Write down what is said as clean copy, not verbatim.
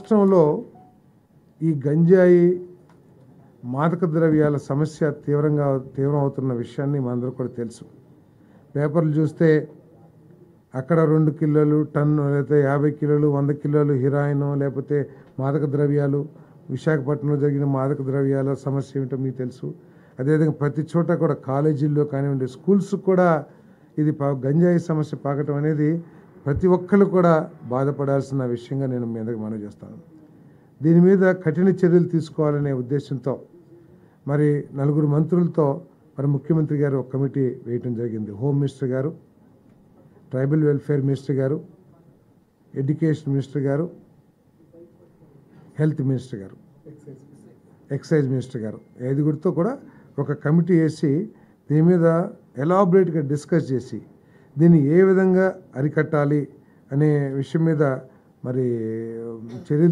రాష్ట్రంలో ఈ గంజాయి మాదక ద్రవ్యాల సమస్య తీవ్రం అవుతున్న విషయాన్ని మనందరూ కూడా తెలుసు. పేపర్లు చూస్తే అక్కడ 2 కిలోలు టన్ను లేకపోతే 50 కిలోలు 100 కిలోలు హీరాయిన్ లేకపోతే మాదక ద్రవ్యాలు, విశాఖపట్నంలో జరిగిన మాదక ద్రవ్యాల సమస్య ఏమిటో మీకు తెలుసు. అదేవిధంగా ప్రతి చోట కూడా కాలేజీల్లో కానివ్వండి, స్కూల్స్ కూడా ఇది గంజాయి సమస్య పాకటం అనేది ప్రతి ఒక్కరు కూడా బాధపడాల్సిన విషయంగా నేను మీ అందరికీ మనవి చేస్తాను. దీని మీద కఠిన చర్యలు తీసుకోవాలనే ఉద్దేశంతో మరి 4 మంత్రులతో మరి ముఖ్యమంత్రి గారు ఒక కమిటీ వేయటం జరిగింది. హోమ్ మినిస్టర్ గారు, ట్రైబల్ వెల్ఫేర్ మినిస్టర్ గారు, ఎడ్యుకేషన్ మినిస్టర్ గారు, హెల్త్ మినిస్టర్ గారు, ఎక్సైజ్ మినిస్టర్ గారు, 5గురితో కూడా ఒక కమిటీ వేసి దీని మీద ఎలాబరేట్గా డిస్కస్ చేసి దీన్ని ఏ విధంగా అరికట్టాలి అనే విషయం మీద మరి చర్యలు